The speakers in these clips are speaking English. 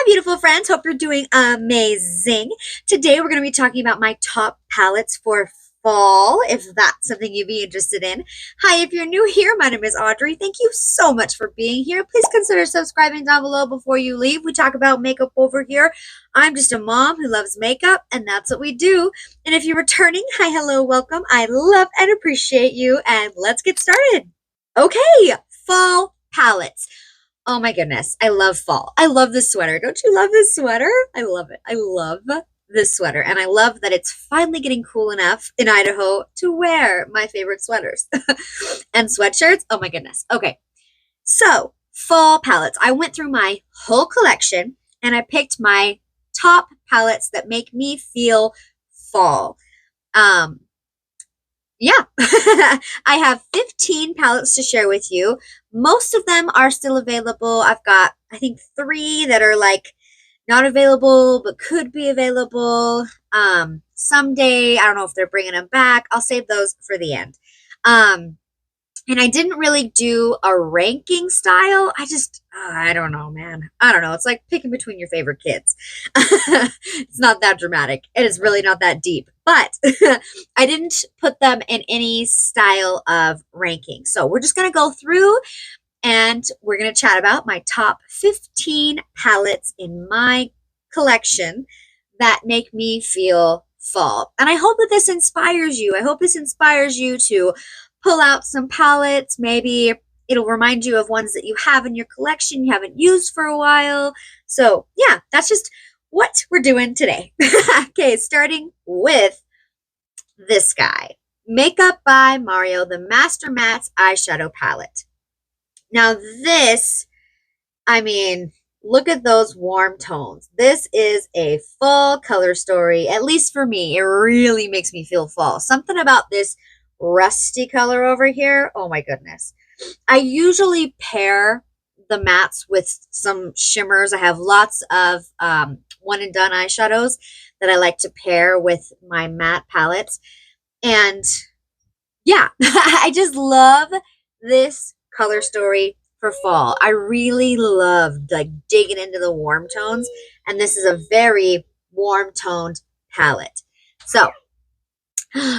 beautiful friends. Hope you're doing amazing. Today, we're going to be talking about my top palettes for fall, if that's something you'd be interested in. Hi, if you're new here, my name is Audrey. Thank you so much for being here. Please consider subscribing down below before you leave. We talk about makeup over here. I'm just a mom who loves makeup, and that's what we do. And if you're returning, hi, hello, welcome. I love and appreciate you, and let's get started. Okay, fall palettes. Oh my goodness. I love fall. I love this sweater. Don't you love this sweater? I love it. I love this sweater. And I love that it's finally getting cool enough in Idaho to wear my favorite sweaters and sweatshirts. Oh my goodness. Okay. So fall palettes. I went through my whole collection and I picked my top palettes that make me feel fall. Yeah, I have 15 palettes to share with you. Most of them are still available. I've got, I think, 3 that are like not available, but could be available someday. I don't know if they're bringing them back. I'll save those for the end. And I didn't really do a ranking style. I don't know, man. I don't know. It's like picking between your favorite kids. It's not that dramatic. It is really not that deep. But I didn't put them in any style of ranking. So we're just going to go through and we're going to chat about my top 15 palettes in my collection that make me feel fall. And I hope that this inspires you. I hope this inspires you to pull out some palettes. Maybe it'll remind you of ones that you have in your collection you haven't used for a while. So yeah, that's just what we're doing today. Okay, starting with this guy. Makeup by Mario, the Master Mattes Eyeshadow Palette. Now this, I mean, look at those warm tones. This is a fall color story, at least for me. It really makes me feel fall. Something about this rusty color over here. Oh my goodness. I usually pair the mattes with some shimmers. I have lots of one and done eyeshadows that I like to pair with my matte palettes. And yeah, I just love this color story for fall. I really love like digging into the warm tones. And this is a very warm toned palette. So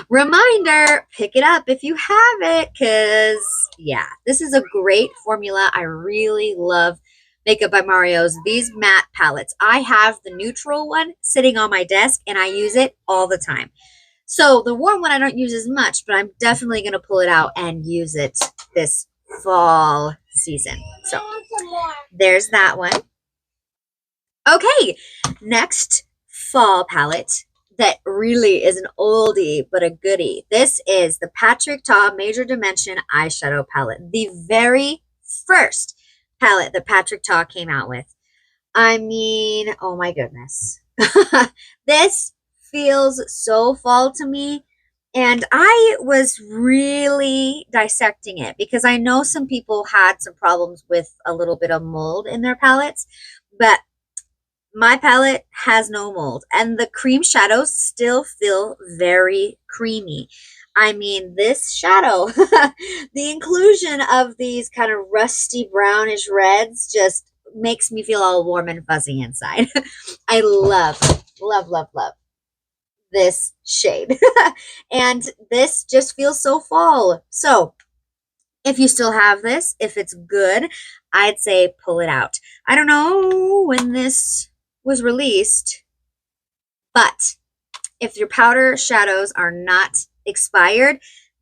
reminder, pick it up if you have it, because yeah, this is a great formula. I really love Makeup by Mario's these matte palettes. I have the neutral one sitting on my desk and I use it all the time. So the warm one I don't use as much, but I'm definitely going to pull it out and use it this fall season. So there's that one. Okay, next fall palette that really is an oldie but a goodie. This is the Patrick Ta Major Dimension Eyeshadow Palette. The very first palette that Patrick Ta came out with. I mean, oh my goodness. This feels so fall to me. And I was really dissecting it because I know some people had some problems with a little bit of mold in their palettes. But my palette has no mold, and the cream shadows still feel very creamy. I mean, this shadow, the inclusion of these kind of rusty brownish reds just makes me feel all warm and fuzzy inside. I love, love, love, love this shade. And this just feels so fall. So if you still have this, if it's good, I'd say pull it out. I don't know when this was released, but if your powder shadows are not expired,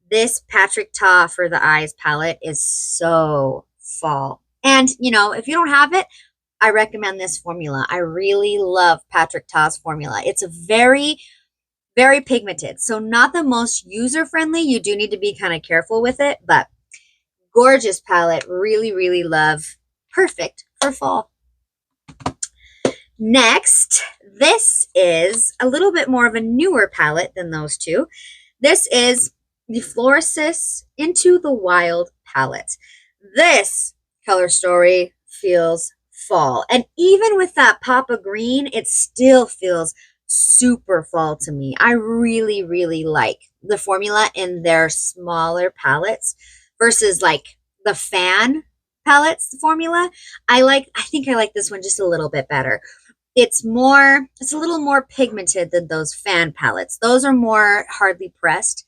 this Patrick Ta for the eyes palette is so fall. And you know, if you don't have it, I recommend this formula. I really love Patrick Ta's formula. It's a very, very pigmented, so not the most user-friendly. You do need to be kind of careful with it, but gorgeous palette. Really, really love. Perfect for fall. Next, this is a little bit more of a newer palette than those two. This is the Florasis Into the Wild palette. This color story feels fall. And even with that pop of green, it still feels super fall to me. I really, really like the formula in their smaller palettes versus like the fan palettes formula, I think I like this one just a little bit better. It's a little more pigmented than those fan palettes. Those are more hardly pressed.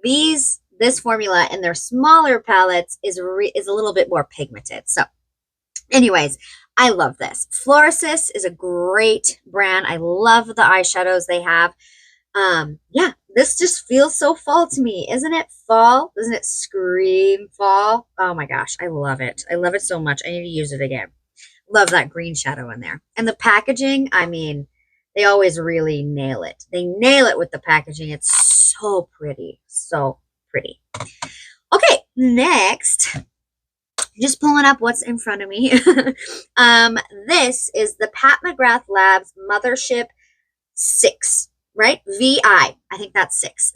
This formula in their smaller palettes is a little bit more pigmented. So anyways, I love this. Florasis is a great brand. I love the eyeshadows they have. Yeah, this just feels so fall to me. Isn't it fall? Doesn't it scream fall? Oh my gosh, I love it. I love it so much. I need to use it again. Love that green shadow in there. And the packaging, I mean, they always really nail it. They nail it with the packaging. It's so pretty. So pretty. Okay, next, just pulling up what's in front of me. This is the Pat McGrath Labs Mothership 6, right? VI. I think that's 6.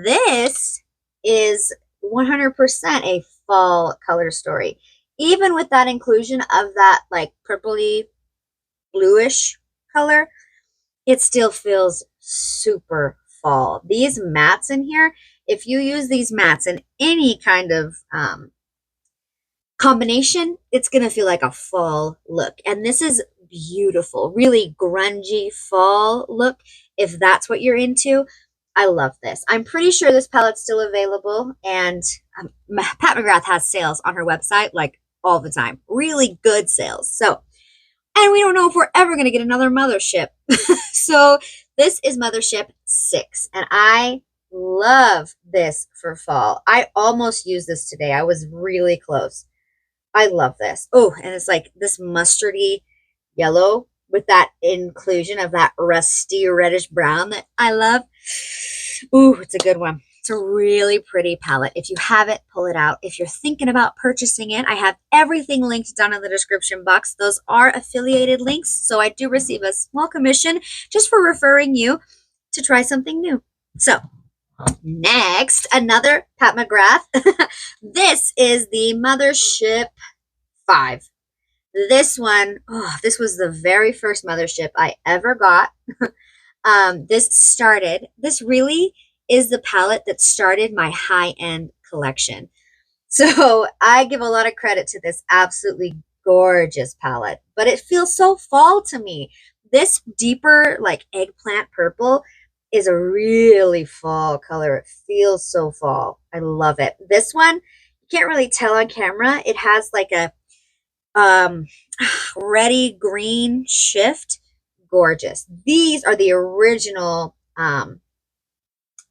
This is 100% a fall color story. Even with that inclusion of that like purpley bluish color, it still feels super fall. These mattes in here, if you use these mattes in any kind of combination, it's going to feel like a fall look. And this is beautiful, really grungy fall look. If that's what you're into, I love this. I'm pretty sure this palette's still available, and Pat McGrath has sales on her website like all the time. Really good sales. So, and we don't know if we're ever going to get another Mothership. So this is Mothership 6, and I love this for fall. I almost used this today. I was really close. I love this. Oh, and it's like this mustardy yellow with that inclusion of that rusty reddish brown that I love. Ooh, it's a good one. It's a really pretty palette. If you have it, pull it out. If you're thinking about purchasing it, I have everything linked down in the description box. Those are affiliated links, so I do receive a small commission just for referring you to try something new. So next, another Pat McGrath. This is the Mothership 5. This one, this was the very first Mothership I ever got. This really is the palette that started my high-end collection. So I give a lot of credit to this absolutely gorgeous palette, but it feels so fall to me. This deeper like eggplant purple is a really fall color. It feels so fall. I love it. This one, you can't really tell on camera. It has like a reddy green shift. Gorgeous. These are the original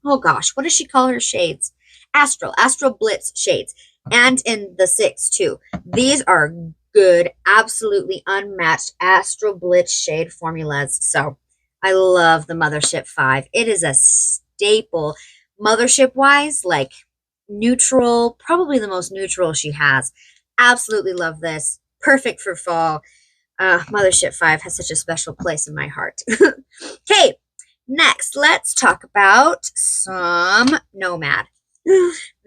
oh gosh, what does she call her shades? Astral Blitz shades. And in the 6 too. These are good, absolutely unmatched Astral Blitz shade formulas. So I love the Mothership 5. It is a staple Mothership wise, like neutral, probably the most neutral she has. Absolutely love this. Perfect for fall. Mothership 5 has such a special place in my heart. Okay, next, let's talk about some Nomad.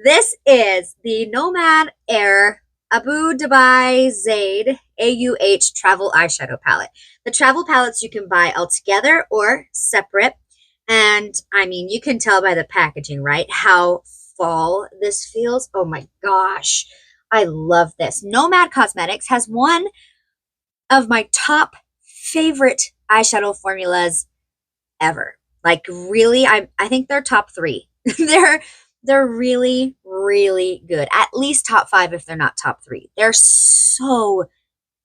This is the Nomad Air Abu Dhabi Zaid AUH Travel Eyeshadow Palette. The travel palettes you can buy all together or separate. And I mean, you can tell by the packaging, right? How fall this feels. Oh my gosh. I love this. Nomad Cosmetics has one of my top favorite eyeshadow formulas ever. Like really, I think they're top 3. They're really, really good. At least top 5 if they're not top 3. They're so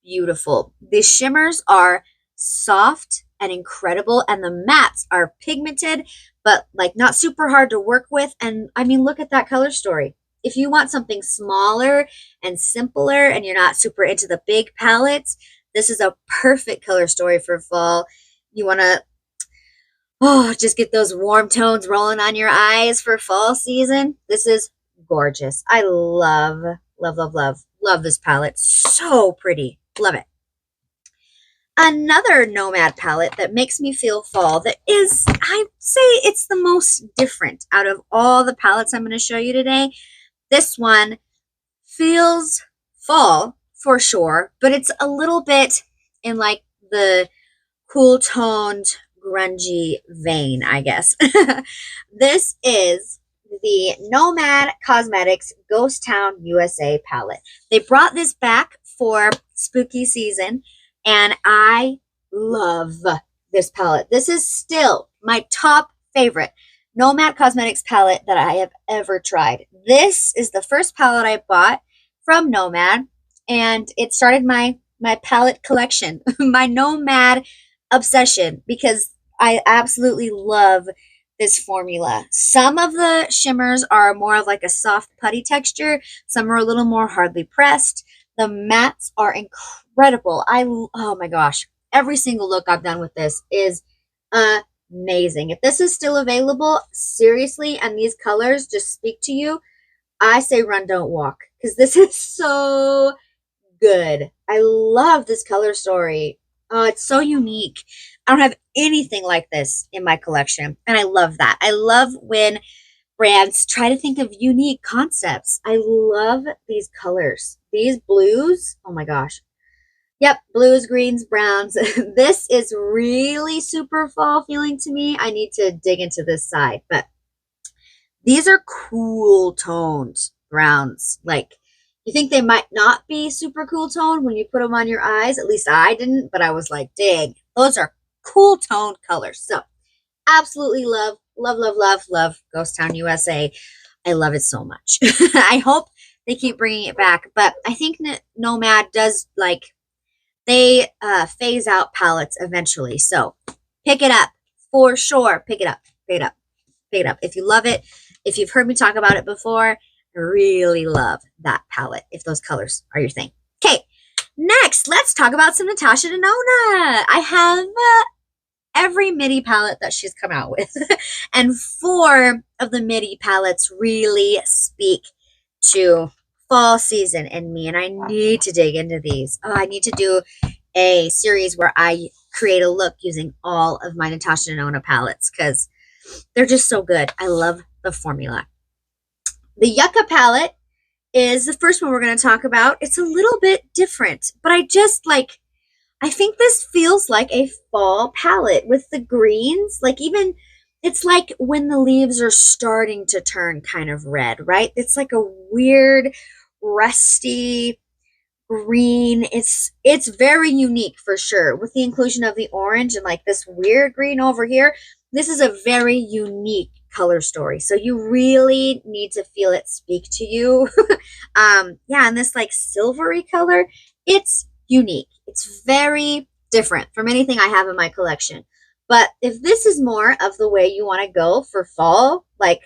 beautiful. The shimmers are soft and incredible, and the mattes are pigmented, but like not super hard to work with. And I mean, look at that color story. If you want something smaller and simpler and you're not super into the big palettes, this is a perfect color story for fall. You want to just get those warm tones rolling on your eyes for fall season. This is gorgeous. I love this palette. So pretty. Love it. Another Nomad palette that makes me feel fall, that is, I'd say it's the most different out of all the palettes I'm going to show you today. This one feels fall for sure, but it's a little bit in like the cool toned grungy vein, I guess. This is the Nomad Cosmetics Ghost Town USA palette. They brought this back for spooky season, and I love this palette. This is still my top favorite Nomad Cosmetics palette that I have ever tried. This is the first palette I bought from Nomad, and it started my palette collection, my Nomad obsession, because I absolutely love this formula. Some of the shimmers are more of like a soft putty texture. Some are a little more hardly pressed. The mattes are incredible. Oh my gosh. Every single look I've done with this is amazing. If this is still available, seriously, and these colors just speak to you, I say run, don't walk, because this is so good. I love this color story. Oh, it's so unique. I don't have anything like this in my collection, and I love that. I love when brands try to think of unique concepts. I love these colors. These blues, oh my gosh. Yep, blues, greens, browns. This is really super fall feeling to me. I need to dig into this side, but these are cool toned browns. Like, you think they might not be super cool toned when you put them on your eyes. At least I didn't, but I was like, dang, those are cool toned colors. So absolutely love Ghost Town USA. I love it so much. I hope they keep bringing it back, but I think Nomad does, like, they phase out palettes eventually. So pick it up for sure. Pick it up, pick it up, pick it up. If you love it, if you've heard me talk about it before, I really love that palette if those colors are your thing. Okay, next, let's talk about some Natasha Denona. I have every midi palette that she's come out with, and 4 of the midi palettes really speak to fall season in me, and I need to dig into these. Oh, I need to do a series where I create a look using all of my Natasha Denona palettes because they're just so good. I love the formula. The Yucka palette is the first one we're going to talk about. It's a little bit different, but I think this feels like a fall palette with the greens. Like, even, it's like when the leaves are starting to turn kind of red, right? It's like a weird, rusty green. It's very unique for sure, with the inclusion of the orange and like this weird green over here. This is a very unique color story, so you really need to feel it speak to you. Yeah, and this like silvery color, it's unique. It's very different from anything I have in my collection. But if this is more of the way you want to go for fall, like,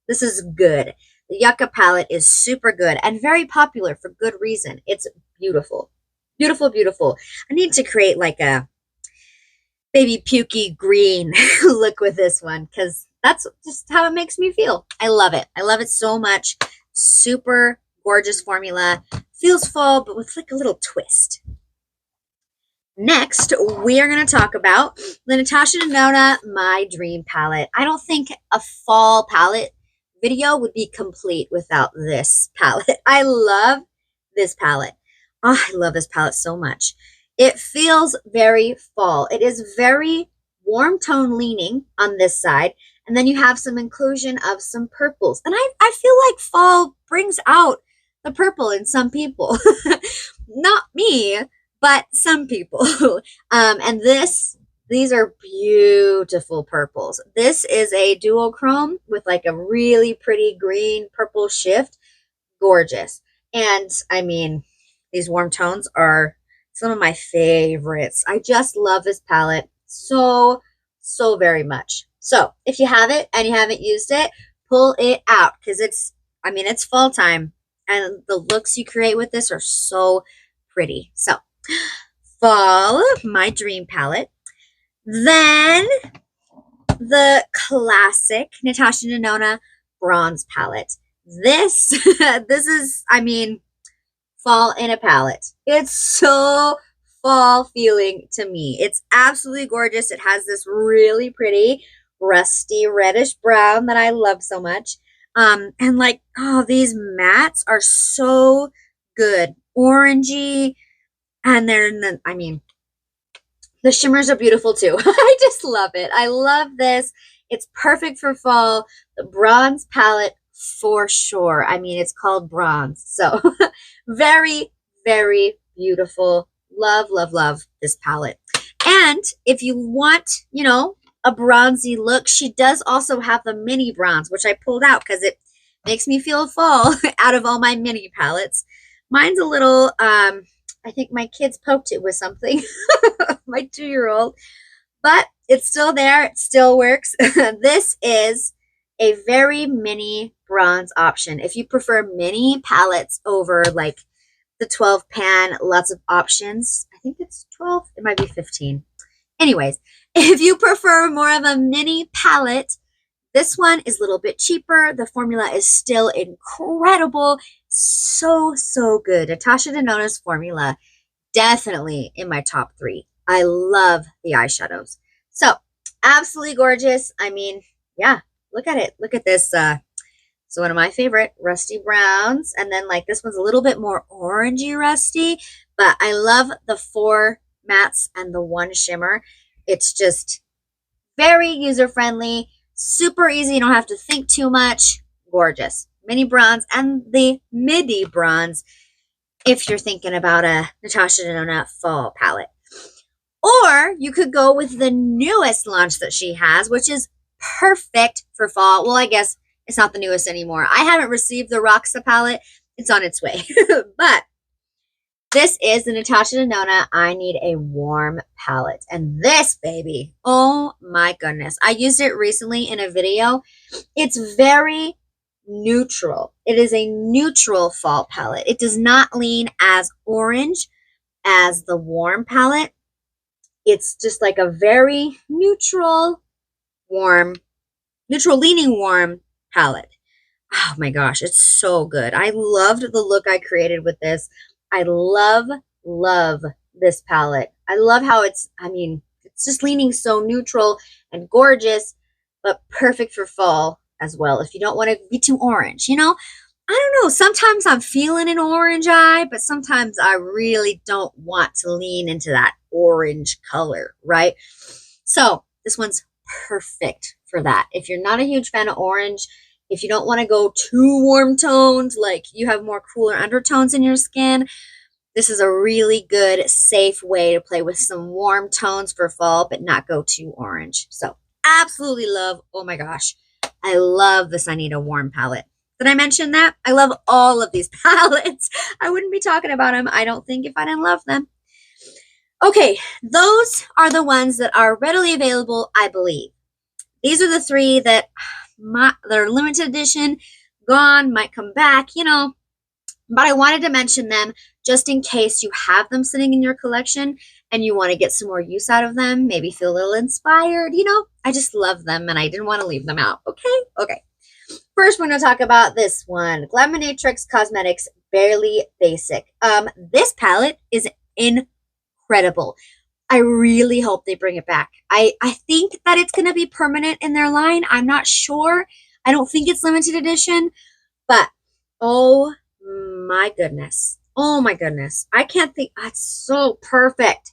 this is good. The Yucka palette is super good and very popular for good reason. It's beautiful. Beautiful, beautiful. I need to create like a baby pukey green look with this one because that's just how it makes me feel. I love it. I love it so much. Super gorgeous formula. Feels fall, but with like a little twist. Next, we are going to talk about the Natasha Denona My Dream palette. I don't think a fall palette video would be complete without this palette. I love this palette. Oh, I love this palette so much. It feels very fall. It is very warm tone leaning on this side. And then you have some inclusion of some purples. And I feel like fall brings out the purple in some people. Not me, but some people. And these are beautiful purples. This is a duochrome with like a really pretty green purple shift. Gorgeous. And I mean, these warm tones are some of my favorites. I just love this palette so very much. So if you have it and you haven't used it, pull it out because it's fall time and the looks you create with this are so pretty. So fall, My Dream palette. Then the classic Natasha Denona bronze palette. This is, fall in a palette. It's so fall feeling to me. It's absolutely gorgeous. It has this really pretty rusty reddish brown that I love so much. And like, oh, these mattes are so good. Orangey. And then, the shimmers are beautiful too. I just love it. I love this. It's perfect for fall. The bronze palette for sure. I mean, it's called bronze. So very, very beautiful. Love, love, love this palette. And if you want, you know, a bronzy look, she does also have the mini bronze, which I pulled out because it makes me feel fall out of all my mini palettes. Mine's a little, I think my kids poked it with something, my 2-year-old, but it's still there. It still works. This is a very mini bronze option. If you prefer mini palettes over like the 12 pan, lots of options. I think it's 12. It might be 15. Anyways, if you prefer more of a mini palette, this one is a little bit cheaper. The formula is still incredible. So, so good. Natasha Denona's formula, definitely in my top 3. I love the eyeshadows. So, absolutely gorgeous. I mean, yeah, look at it. Look at this. So one of my favorite rusty browns. And then like this one's a little bit more orangey rusty, but I love the 4 mattes and the 1 shimmer. It's just very user-friendly, super easy. You don't have to think too much. Gorgeous. Mini bronze and the midi bronze if you're thinking about a Natasha Denona fall palette. Or you could go with the newest launch that she has, which is perfect for fall. Well, I guess it's not the newest anymore. I haven't received the Roxa palette. It's on its way. But this is the Natasha Denona I Need a Warm palette. And this, baby, oh my goodness. I used it recently in a video. It's very neutral. It is a neutral fall palette. It does not lean as orange as the warm palette. It's just like a very neutral, warm, neutral leaning warm palette. Oh my gosh, it's so good. I loved the look I created with this. I love, love this palette. I love how it's just leaning so neutral and gorgeous, but perfect for fall as well. If you don't want to be too orange, you know, I don't know. Sometimes I'm feeling an orange eye, but sometimes I really don't want to lean into that orange color, right? So this one's perfect for that. If you're not a huge fan of orange, if you don't want to go too warm toned, like you have more cooler undertones in your skin, this is a really good, safe way to play with some warm tones for fall, but not go too orange. So absolutely love, oh my gosh, I love this I Need a Warm palette. Did I mention that? I love all of these palettes. I wouldn't be talking about them, I don't think, if I didn't love them. Okay, those are the ones that are readily available, I believe. These are the 3 that are limited edition, gone, might come back, you know. But I wanted to mention them just in case you have them sitting in your collection and you want to get some more use out of them, maybe feel a little inspired, you know. I just love them and I didn't want to leave them out, okay? Okay. First, we're going to talk about this one, Glaminatrix Cosmetics Barely Basic. This palette is incredible. I really hope they bring it back. I think that it's going to be permanent in their line. I'm not sure. I don't think it's limited edition, but oh my goodness. Oh my goodness. I can't think. That's so perfect.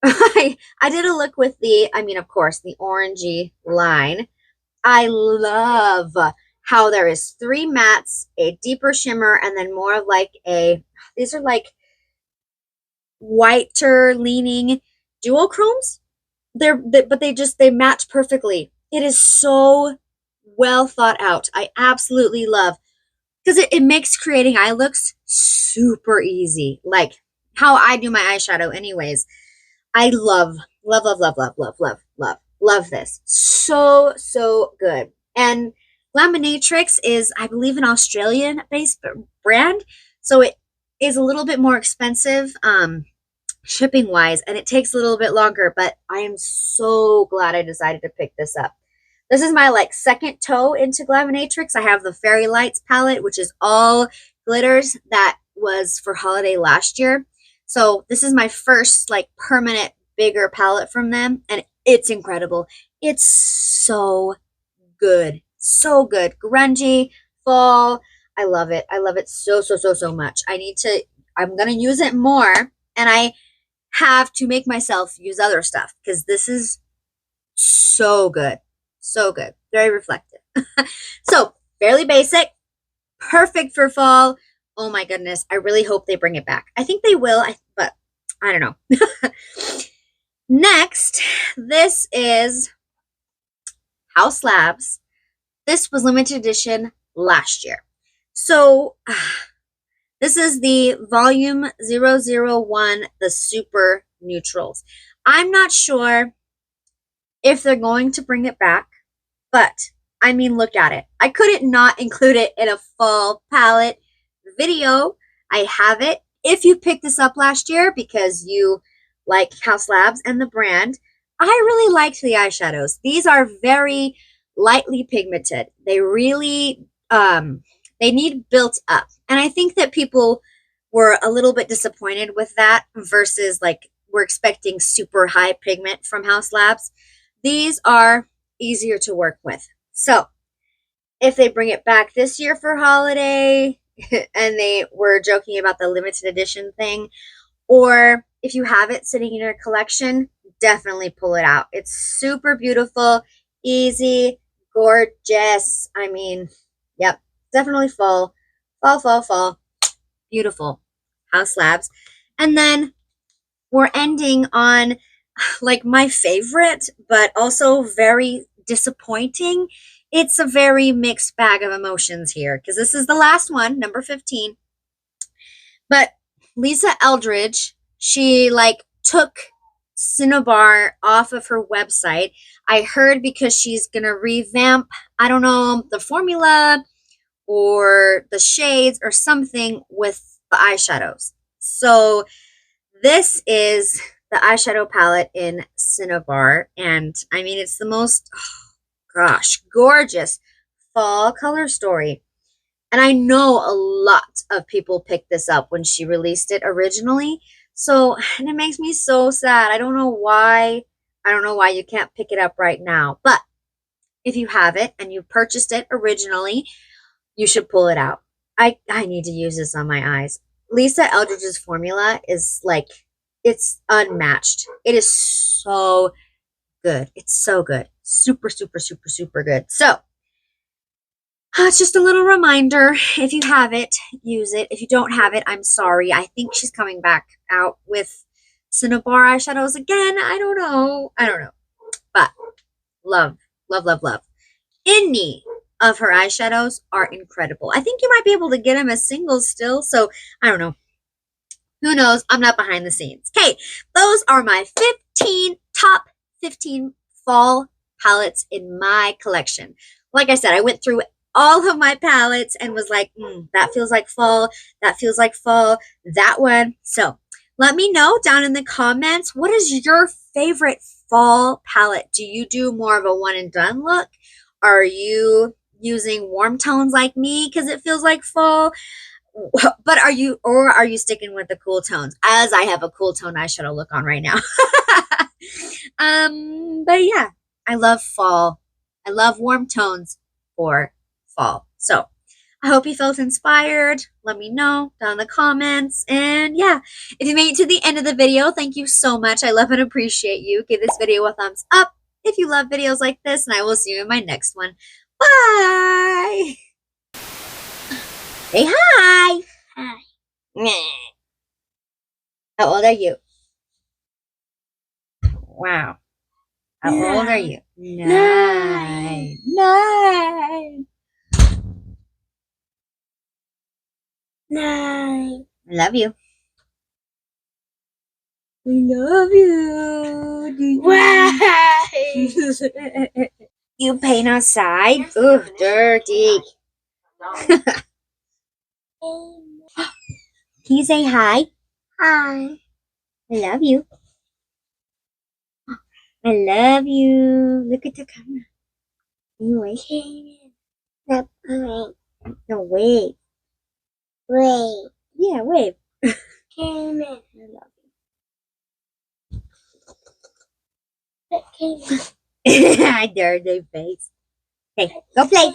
I did a look with of course, the orangey line. I love how there is 3 mattes, a deeper shimmer, and then more of like these are like whiter leaning duochromes. But they match perfectly. It is so well thought out. I absolutely love, because it makes creating eye looks super easy. Like how I do my eyeshadow anyways. I love, love, love, love, love, love, love, love, love this. So, so good. And Glaminatrix is, I believe, an Australian-based brand. So it is a little bit more expensive shipping wise, and it takes a little bit longer, but I am so glad I decided to pick this up. This is my like second toe into Glaminatrix. I have the Fairy Lights palette, which is all glitters, that was for holiday last year. So this is my first like permanent bigger palette from them, and it's incredible. It's so good. So good. Grungy, fall. I love it. I love it so, so, so, so much. I'm going to use it more, and I have to make myself use other stuff because this is so good. So good. Very reflective. So fairly basic, perfect for fall. Oh my goodness. I really hope they bring it back. I think they will, but I don't know. Next, this is Haus Labs. This was limited edition last year. So this is the volume 001, the super neutrals. I'm not sure if they're going to bring it back, but I mean, look at it. I couldn't not include it in a fall palette video. I have it. If you picked this up last year because you like Haus Labs and the brand, I really liked the eyeshadows. These are very lightly pigmented. They really, they need built up. And I think that people were a little bit disappointed with that versus like we're expecting super high pigment from Haus Labs. These are easier to work with. So if they bring it back this year for holiday and they were joking about the limited edition thing, or if you have it sitting in your collection, definitely pull it out. It's super beautiful, easy, gorgeous. I mean, yep, definitely fall. Fall. Beautiful. Haus Labs. And then we're ending on like my favorite, but also very disappointing. It's a very mixed bag of emotions here because this is the last one, number 15. But Lisa Eldridge, she like took Cinnabar off of her website. I heard because she's going to revamp, I don't know, the formula or the shades or something with the eyeshadows. So this is the eyeshadow palette in Cinnabar. And I mean, it's the most, oh, gosh, gorgeous fall color story. And I know a lot of people picked this up when she released it originally. So, and it makes me so sad. I don't know why. I don't know why you can't pick it up right now. But if you have it and you purchased it originally, you should pull it out. I need to use this on my eyes. Lisa Eldridge's formula is like, it's unmatched. It is so good. It's so good. Super good. So, it's just a little reminder. If you have it, use it. If you don't have it, I'm sorry. I think she's coming back out with Cinnabar eyeshadows again. I don't know. But love. Any of her eyeshadows are incredible. I think you might be able to get them as singles still. So, I don't know. Who knows? I'm not behind the scenes. Okay, those are my top 15 fall palettes in my collection. Like I said, I went through all of my palettes and was like, that feels like fall. That feels like fall. That one. So let me know down in the comments, what is your favorite fall palette? Do you do more of a one and done look? Are you using warm tones like me because it feels like fall? But are you sticking with the cool tones, as I have a cool tone eyeshadow look on right now? But yeah, I love fall. I love warm tones for fall. So I hope you felt inspired. Let me know down in the comments. And yeah, if you made it to the end of the video, thank you so much. I love and appreciate you. Give this video a thumbs up if you love videos like this, and I will see you in my next one. Bye! Say hi! Hi. How old are you? Wow. How old are you? 9. 9. 9. I love you. I love you. Why? You paint outside? Ooh, dirty. Can you say hi? Hi. I love you. I love you. Look at the camera. You wave. No, wave. Wave. Yeah, wave. I love you. I dare their face. Hey, go play.